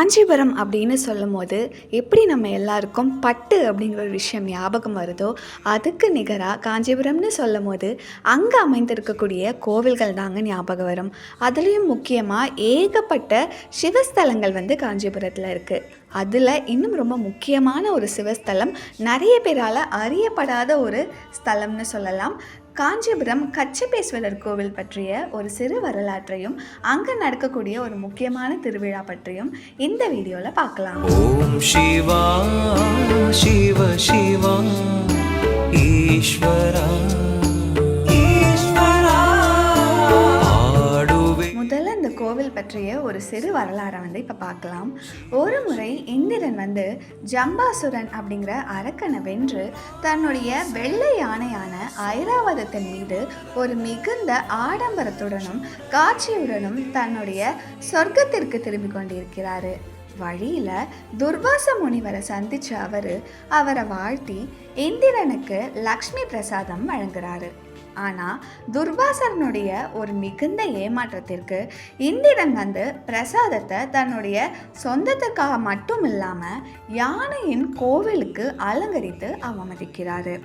காஞ்சிபுரம் அப்படின்னு சொல்லும்போது எப்படி நம்ம எல்லாருக்கும் பட்டு அப்படிங்கிற ஒரு விஷயம் ஞாபகம் வருதோ, அதுக்கு நிகராக காஞ்சிபுரம்னு சொல்லும்போது அங்கே அமைந்திருக்கக்கூடிய கோவில்கள் தாங்க ஞாபகம் வரும். அதுலேயும் முக்கியமாக ஏகப்பட்ட சிவஸ்தலங்கள் காஞ்சிபுரத்தில் இருக்குது. அதில் இன்னும் ரொம்ப முக்கியமான ஒரு சிவஸ்தலம், நிறைய பேரால் அறியப்படாத ஒரு ஸ்தலம்னு சொல்லலாம். காஞ்சிபுரம் கச்சபேஸ்வரர் கோவில் பற்றிய ஒரு சிறு வரலாற்றையும் அங்கே நடக்கக்கூடிய ஒரு முக்கியமான திருவிழா பற்றியும் இந்த வீடியோவில் பார்க்கலாம். ஓம் சிவா சிவ சிவா ஈஸ்வரா முதல்ல இந்த கோவில் பற்றிய ஒரு சிறு வரலாறை இப்போ பார்க்கலாம். ஒரு முறை இந்திரன் ஜம்பாசுரன் அப்படிங்கிற அரக்கனை வென்று தன்னுடைய வெள்ளை யானையான ஐராவதத்தின் மீது ஒரு மிகுந்த ஆடம்பரத்துடனும் காட்சியுடனும் தன்னுடைய சொர்க்கத்திற்கு திரும்பி கொண்டிருக்கிறாரு. வழியில் துர்வாச முனிவரை சந்திச்ச அவரை வாழ்த்தி இந்திரனுக்கு லக்ஷ்மி பிரசாதம் வழங்குறாரு. ஆனால் துர்வாசனுடைய ஒரு மிகுந்த ஏமாற்றத்திற்கு இந்திரன் பிரசாதத்தை தன்னுடைய சொந்தத்துக்காக மட்டும் இல்லாமல் யானையின் கோவிலுக்கு அலங்கரித்து அவமதிக்கிறாரு.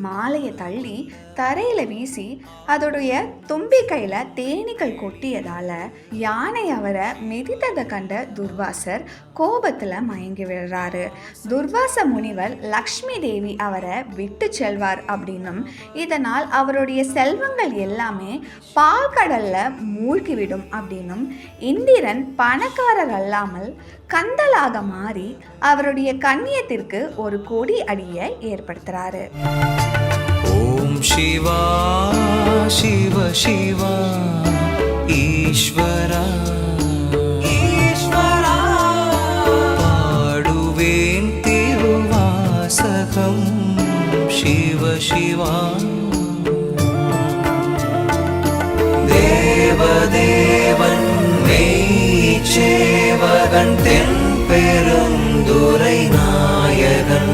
மாலையை தள்ளி தரையில் வீசி அதோடைய தும்பிக்கையில் தேனீக்கள் கொட்டியதால் யானை அவரை மிதித்ததை கண்ட துர்வாசர் கோபத்தில் மயங்கி விடுறாரு. துர்வாச முனிவர் லக்ஷ்மி தேவி அவரை விட்டு செல்வார் அப்படின்னும், இதனால் அவருடைய செல்வங்கள் எல்லாமே பால்கடலில் மூழ்கிவிடும் அப்படின்னும், இந்திரன் பணக்காரர் அல்லாமல் கந்தலாக மாறி அவருடைய கண்ணியத்திற்கு ஒரு கொடி அடியை ஏற்படுத்துகிறாரு. ஓம் சிவா சிவ சிவா ஈஸ்வரா ஈஸ்வரா பாடுவேன் திருவாசகம் சிவ சிவா தேவதேவன் மெய்ச்சேவகன் தென் பெருந்துரை நாயகன்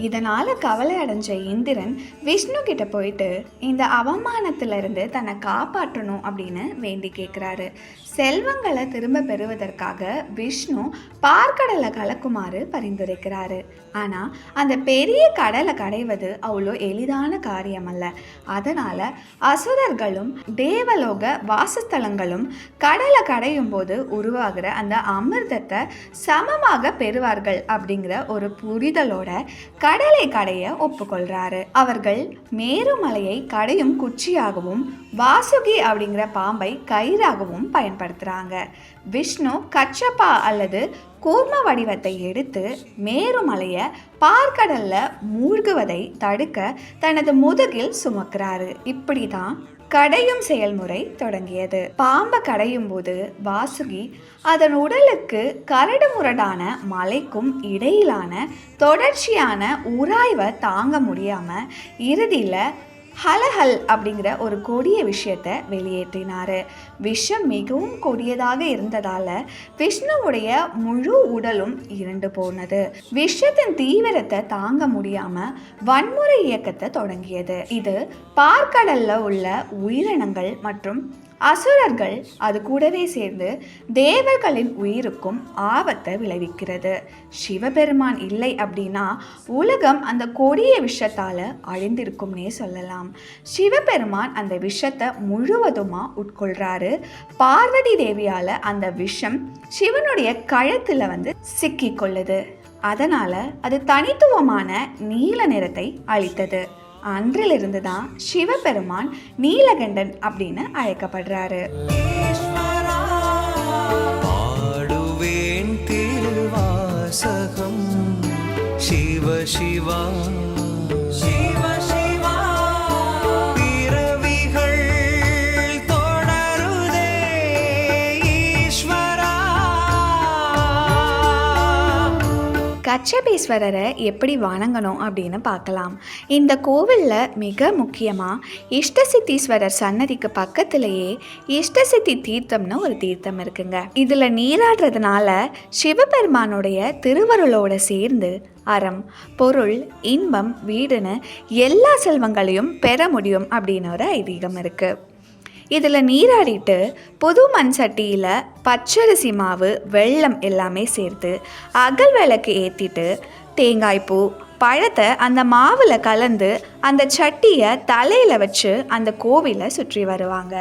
இதனால் கவலை அடைஞ்ச இந்திரன் விஷ்ணு கிட்ட போயிட்டு இந்த அவமானத்திலிருந்து தன்னை காப்பாற்றணும் அப்படின்னு வேண்டி கேட்குறாரு. செல்வங்களை திரும்ப பெறுவதற்காக விஷ்ணு பார்க்கடலை கலக்குமாறு பரிந்துரைக்கிறாரு. ஆனால் அந்த பெரிய கடலை கடைவது அவ்வளோ எளிதான காரியம் அல்ல. அதனால் அசுரர்களும் தேவலோக வாசஸ்தலங்களும் கடலை கடையும் போது உருவாகிற அந்த அமிர்தத்தை சமமாக பெறுவார்கள் அப்படிங்கிற ஒரு புரிதலோட கடலை கடைய ஒப்புக்கொள்றாரு. அவர்கள் மேருமலையை கடையும் குச்சியாகவும் வாசுகி அப்படிங்கிற பாம்பை கயிறாகவும் பயன்படுத்துறாங்க. விஷ்ணு கச்சப்பா அல்லது கூர்ம வடிவத்தை எடுத்து மேருமலையை பார்க்கடல்ல மூழ்குவதை தடுக்க தனது முதுகில் சுமக்கிறாரு. இப்படிதான் கடையும் செயல்முறை தொடங்கியது. பாம்பை கடையும் போது வாசுகி அதன் உடலுக்கு கரடு முரடான மலைக்கும் இடையிலான தொடர்ச்சியான உராய்வை தாங்க முடியாம இறுதியில ஹலஹல் அப்படிங்கிற ஒரு கொடிய விஷயத்தை வெளியேற்றினார். விஷம் மிகவும் கொடியதாக இருந்ததால் விஷ்ணுவுடைய முழு உடலும் இருண்டு போனது. விஷத்தின் தீவிரத்தை தாங்க முடியாமல் வன்முறை இயக்கத்தை தொடங்கியது. இது பார்க்கடல்ல உள்ள உயிரினங்கள் மற்றும் அசுரர்கள் அது கூடவே சேர்ந்து தேவர்களின் உயிருக்கும் ஆபத்தை விளைவிக்கிறது. சிவபெருமான் இல்லை அப்படின்னா உலகம் அந்த கொடிய விஷத்தால் அழிந்திருக்கும்னே சொல்லலாம். சிவபெருமான் அந்த விஷத்தை முழுவதுமாக உட்கொள்றாரு. பார்வதி தேவியால் அந்த விஷம் சிவனுடைய கழுத்தில் சிக்கிக்கொள்ளுது. அதனால் அது தனித்துவமான நீல நிறத்தை அளித்தது. அன்றிலிருந்து தான் சிவபெருமான் நீலகண்டன் அப்படின்னு அழைக்கப்படுறாரு. பாடுவேன் திருவாசகம் சிவ சிவா சிவ சிவா பிறவிகள் தொடருதே கச்சபேஸ்வரரை எப்படி வணங்கணும் அப்படின்னு பார்க்கலாம். இந்த கோவிலில் மிக முக்கியமாக இஷ்டசித்தீஸ்வரர் சன்னதிக்கு பக்கத்திலேயே இஷ்டசித்தி தீர்த்தம்னு ஒரு தீர்த்தம் இருக்குங்க. இதில் நீராடுறதுனால சிவபெருமானுடைய திருவருளோடு சேர்ந்து அறம், பொருள், இன்பம், வீடுன்னு எல்லா செல்வங்களையும் பெற முடியும் அப்படின்னு ஒரு ஐதீகம் இருக்குது. இதில் நீராடிட்டு புது மண் சட்டியில் பச்சரிசி மாவு, வெல்லம் எல்லாமே சேர்த்து அகல் விளக்கு ஏற்றிட்டு தேங்காய்ப்பூ, பழத்தை அந்த மாவில் கலந்து அந்த சட்டியை தலையில் வச்சு அந்த கோவிலை சுற்றி வருவாங்க.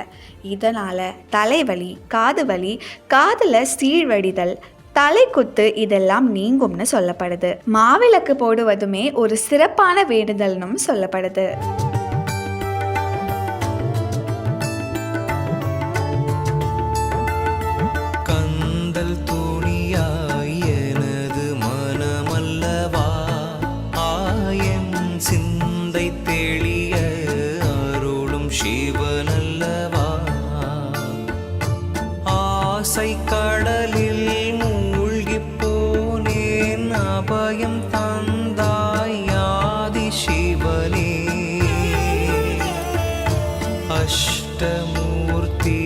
இதனால் தலைவலி, காது வலி, காதில் சீழ்வடிதல், தலைக்குத்து இதெல்லாம் நீங்கும்னு சொல்லப்படுது. மாவிளக்கு போடுவதுமே ஒரு சிறப்பான வேண்டுதல்னும் சொல்லப்படுது. சிந்தை தெளிய அருளும் சிவனல்லவா, ஆசை கடலில் மூழ்கி போனேன் அபயம் தந்தாய் ஆதி சிவனே, அஷ்டமூர்த்தி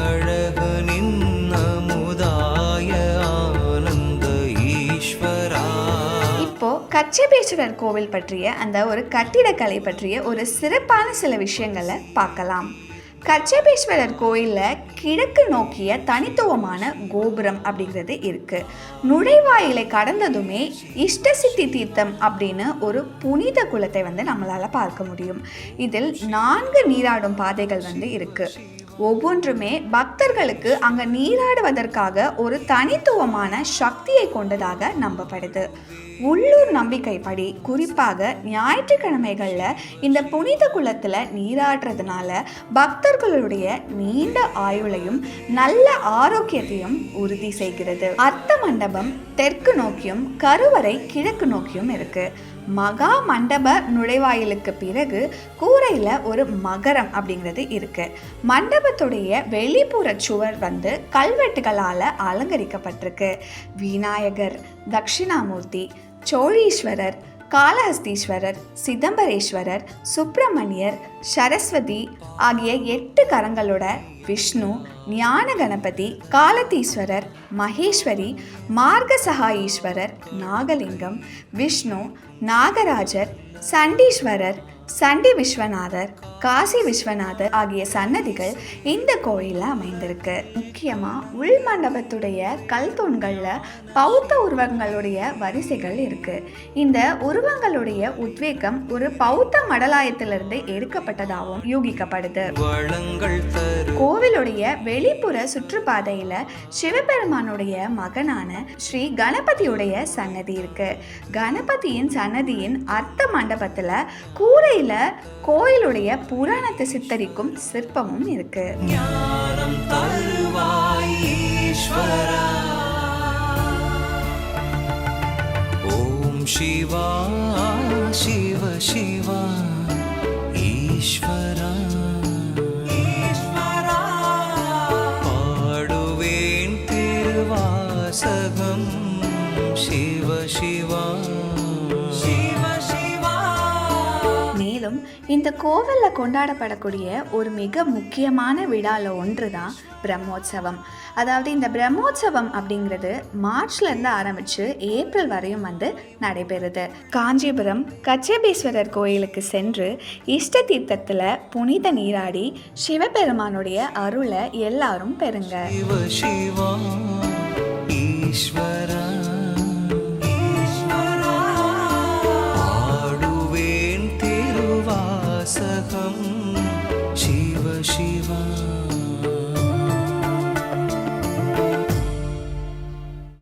அழகனின் அமுதாய ஆனந்த ஈஸ்வரா. கச்சபேஸ்வரர் கோவில் பற்றிய அந்த ஒரு கட்டிடக்கலை பற்றிய ஒரு சிறப்பான சில விஷயங்களை பார்க்கலாம். கச்சபேஸ்வரர் கோயிலில் கிழக்கு நோக்கிய தனித்துவமான கோபுரம் அப்படிங்கிறது இருக்குது. நுழைவாயிலை கடந்ததுமே இஷ்டசித்தி தீர்த்தம் அப்படின்னு ஒரு புனித குளத்தை நம்மளால் பார்க்க முடியும். இதில் 4 நீராடும் பாதைகள் இருக்குது. ஒவ்வொன்றுமே பக்தர்களுக்கு அங்கே நீராடுவதற்காக ஒரு தனித்துவமான சக்தியை கொண்டதாக நம்பப்படுது. உள்ளூர் நம்பிக்கைப்படி குறிப்பாக ஞாயிற்றுக்கிழமைகளில் இந்த புனித குளத்தில் நீராடுறதுனால பக்தர்களுடைய நீண்ட ஆயுளையும் நல்ல ஆரோக்கியத்தையும் உறுதி செய்கிறது. அர்த்த மண்டபம் தெற்கு நோக்கியும் கருவறை கிழக்கு நோக்கியும் இருக்கு. மகா மண்டப நுழைவாயிலுக்கு பிறகு கூரையில் ஒரு மகரம் அப்படிங்கிறது இருக்கு. மண்டபத்துடைய வெளிப்புற சுவர் கல்வெட்டுகளால் அலங்கரிக்கப்பட்டிருக்கு. விநாயகர், தட்சிணாமூர்த்தி, சோழீஸ்வரர், காளஹஸ்தீஸ்வரர், சிதம்பரேஸ்வரர், சுப்பிரமணியர், சரஸ்வதி ஆகிய 8 கரங்களோட விஷ்ணு, ஞான கணபதி, காலத்தீஸ்வரர், மகேஸ்வரி, மார்கசகாயீஸ்வரர், நாகலிங்கம், விஷ்ணு, நாகராஜர், சண்டீஸ்வரர், சண்டி விஸ்வநாதர், காசி விஸ்வநாதர் ஆகிய சன்னதிகள் இந்த கோயிலில் அமைந்திருக்கு. முக்கியமாக உள் மண்டபத்துடைய கல் தூண்களில் பௌத்த உருவங்களுடைய வரிசைகள் இருக்கு. இந்த உருவங்களுடைய உத்வேகம் ஒரு பௌத்த மடலாயத்திலிருந்து எடுக்கப்பட்டதாகவும் யூகிக்கப்படுது. கோவிலுடைய வெளிப்புற சுற்றுப்பாதையில் சிவபெருமானுடைய மகனான ஸ்ரீ கணபதியுடைய சன்னதி இருக்கு. கணபதியின் சன்னதியின் அர்த்த மண்டபத்தில் கூரையில கோயிலுடைய புராணத்தை சித்தரிக்கும் சிற்பமும் இருக்கு. ஞானம் தருவாய் ஈஸ்வரா, ஓம் சிவா சிவ சிவா ஈஸ்வரா, ஈஸ்வரா பாடுவேன் திருவாசகம் சிவ சிவா. மேலும் இந்த கோவிலில் கொண்டாடப்படக்கூடிய ஒரு மிக முக்கியமான விழாவில் ஒன்று தான் பிரம்மோற்சவம். அதாவது இந்த பிரம்மோற்சவம் அப்படிங்கிறது மார்ச்லேருந்து ஆரம்பித்து ஏப்ரல் வரையும் நடைபெறுது. காஞ்சிபுரம் கச்சபேஸ்வரர் கோயிலுக்கு சென்று இஷ்ட தீர்த்தத்தில் புனித நீராடி சிவபெருமானுடைய அருளை எல்லாரும் பெறுங்க. சிவ சிவா ஈஸ்வரா.